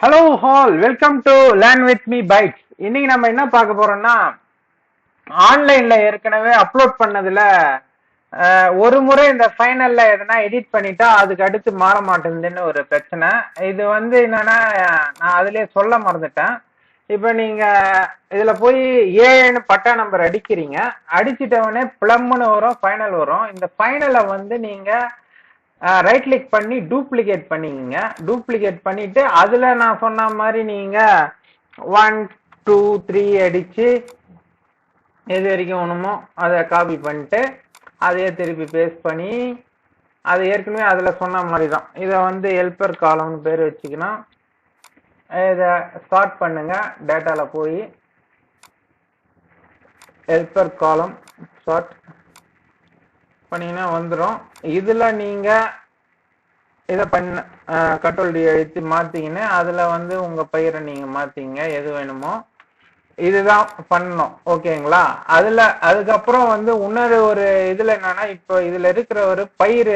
Hello all, welcome to learn with me bytes. இன்னைக்கு நம்ம என்ன பார்க்க போறோம்னா, ஆன்லைன்ல ஏற்கனவே அப்லோட் பண்ணதுல ஒரு முறை இந்த ஃபைனல்ல எதனா எடிட் பண்ணிட்டா அதுக்கு அடுத்து மாற மாட்டேங்குதுன்னு ஒரு பிரச்சனை. இது என்னன்னா, நான் அதுலயே சொல்ல மறந்துட்டேன். இப்ப நீங்க இதுல போய் ஏன்னு பட்டா நம்பர் அடிக்கிறீங்க, அடிச்சிட்டவொடனே பிளம்னு வரும், ஃபைனல் வரும். இந்த ஃபைனலை நீங்க ரைட் கிளிக் பண்ணி டூப்ளிகேட் பண்ணிக்கங்க. டூப்ளிகேட் பண்ணிட்டு அதுல நான் சொன்ன மாதிரி நீங்க 1 2 3 அடிச்சு எது வரைக்கும் வேணுமோ அதை காப்பி பண்ணிட்டு அதையே திருப்பி பேஸ்ட் பண்ணி அது ஏற்கனவே அதுல சொன்ன மாதிரி தான். இதை ஹெல்பர் காலம்னு பேர் வச்சுக்கணும். இதை ஸ்டார்ட் பண்ணுங்க. டேட்டால போய் ஹெல்பர் காலம் ஸ்டார்ட் பண்ணீங்கன்னா வந்துடும். இதுல நீங்க இதை பண்ண கண்ட்ரோல் டி அழுத்தி மாத்தீங்கன்னா அதுல உங்க பெயரை நீங்க மாத்தீங்க எது வேணுமோ. இதுதான் பண்ணணும், ஓகேங்களா? அதுக்கப்புறம் இன்னொரு ஒரு இதுல என்னன்னா, இப்போ இதுல இருக்கிற ஒரு பயிர்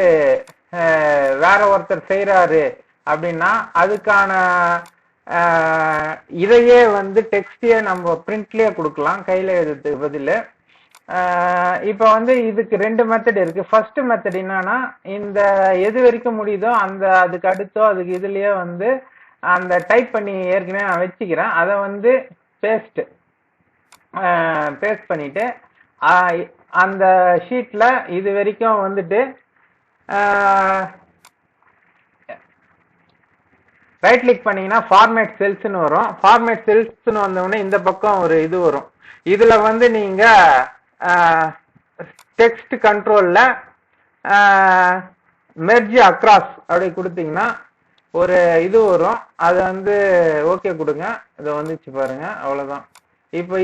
வேற ஒருத்தர் செய்யறாரு அப்படின்னா அதுக்கான இதையே டெக்ஸ்டியே நம்ம பிரிண்ட்லயே கொடுக்கலாம், கையில எழுதுறதுக்கு பதில். இப்ப இதுக்கு ரெண்டு மெத்தட் இருக்கு. ஃபர்ஸ்ட் மெத்தட் என்னன்னா, இந்த எது வரைக்கும் முடியுதோ அதுக்கு அடுத்தோ அதுக்கு இதுலயே அந்த டைப் பண்ணி ஏற்கனவே நான் வச்சுக்கிறேன். அதை பேஸ்ட் பண்ணிட்டு அந்த ஷீட்ல இது வரைக்கும் ரைட் கிளிக் பண்ணீங்கன்னா ஃபார்மேட் செல்ஸ்னு வரும். ஃபார்மேட் செல்ஸ்னு வந்தோடனே இந்த பக்கம் ஒரு இது வரும். இதுல நீங்க டெக்ஸ்ட் கண்ட்ரோல்ல மெர்ஜ் அக்ராஸ் அப்படி கொடுத்தீங்கன்னா ஒரு இது வரும். அது ஓகே கொடுங்க. இதை வந்துச்சு பாருங்க, அவ்வளவுதான். இப்போ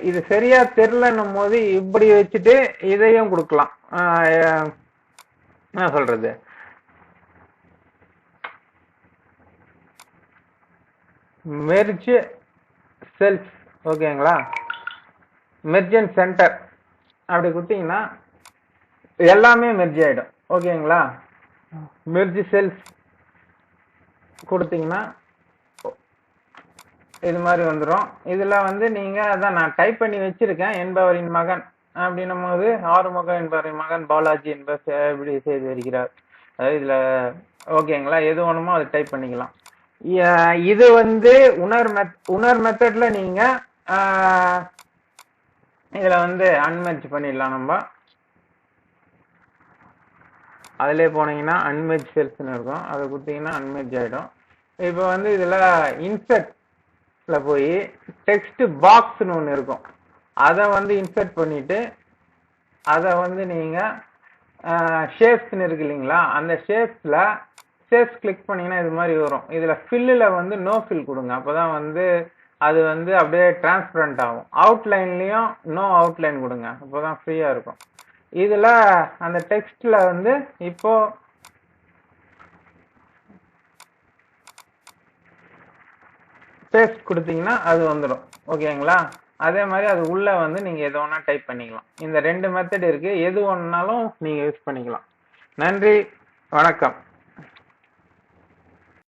இது சரியா தெரியலன்னும் போது இப்படி வச்சுட்டு இதையும் கொடுக்கலாம். என்ன சொல்றது, மெர்ஜ் செல்ஸ், ஓகேங்களா? மெர்ஜ் அண்ட் சென்டர் அப்படி கொடுத்தீங்கன்னா எல்லாமே மெர்ஜ் ஆயிடும், ஓகேங்களா? மெர்ஜ் செல்ஸ் கொடுத்தீங்கன்னா இது மாதிரி வந்துடும். இதுல நீங்க அதான் நான் டைப் பண்ணி வச்சிருக்கேன், என்பவரின் மகன் அப்படின்னும் போது ஆறுமுகம் என்பவரின் மகன் பாலாஜி என்பவர் எப்படி செய்து வருகிறார். அதாவது இதுல ஓகேங்களா, எது வேணுமோ அதை டைப் பண்ணிக்கலாம். இது உணர் மெத்தட்ல நீங்க இதுல அன்மெர்ஜ் பண்ணிடலாம். நம்ம அதுல போனீங்கன்னா அன்மெர்ஜ் செல்ஸ்ன்னு இருக்கும், அதை கொடுத்தீங்கன்னா அன்மெர்ஜ் ஆயிடும். இப்போ இதுல இன்சர்ட்ல போய் டெக்ஸ்ட் பாக்ஸ்னு ஒன்று இருக்கும், அதை இன்சர்ட் பண்ணிட்டு அதை நீங்க ஷேப்ஸ்ன்னு இருக்கு இல்லைங்களா, அந்த ஷேப்ஸ் கிளிக் பண்ணீங்கன்னா இது மாதிரி வரும். இதுல ஃபில்லுல நோ ஃபில் கொடுங்க, அப்பதான் அது அப்படியே டிரான்ஸ்பரண்ட் ஆகும். அவுட்லைன்லயும் நோ அவுட்லைன் கொடுங்க, அப்போதான் ஃப்ரீயா இருக்கும். இதுல அந்த டெக்ஸ்ட்ல இப்போ பேஸ்ட் கொடுத்தீங்கன்னா அது வந்துடும், ஓகேங்களா? அதே மாதிரி அது உள்ள நீங்க எது வேணா டைப் பண்ணிக்கலாம். இந்த ரெண்டு மெத்தட் இருக்கு, எது ஒன்னாலும் நீங்க யூஸ் பண்ணிக்கலாம். நன்றி, வணக்கம்.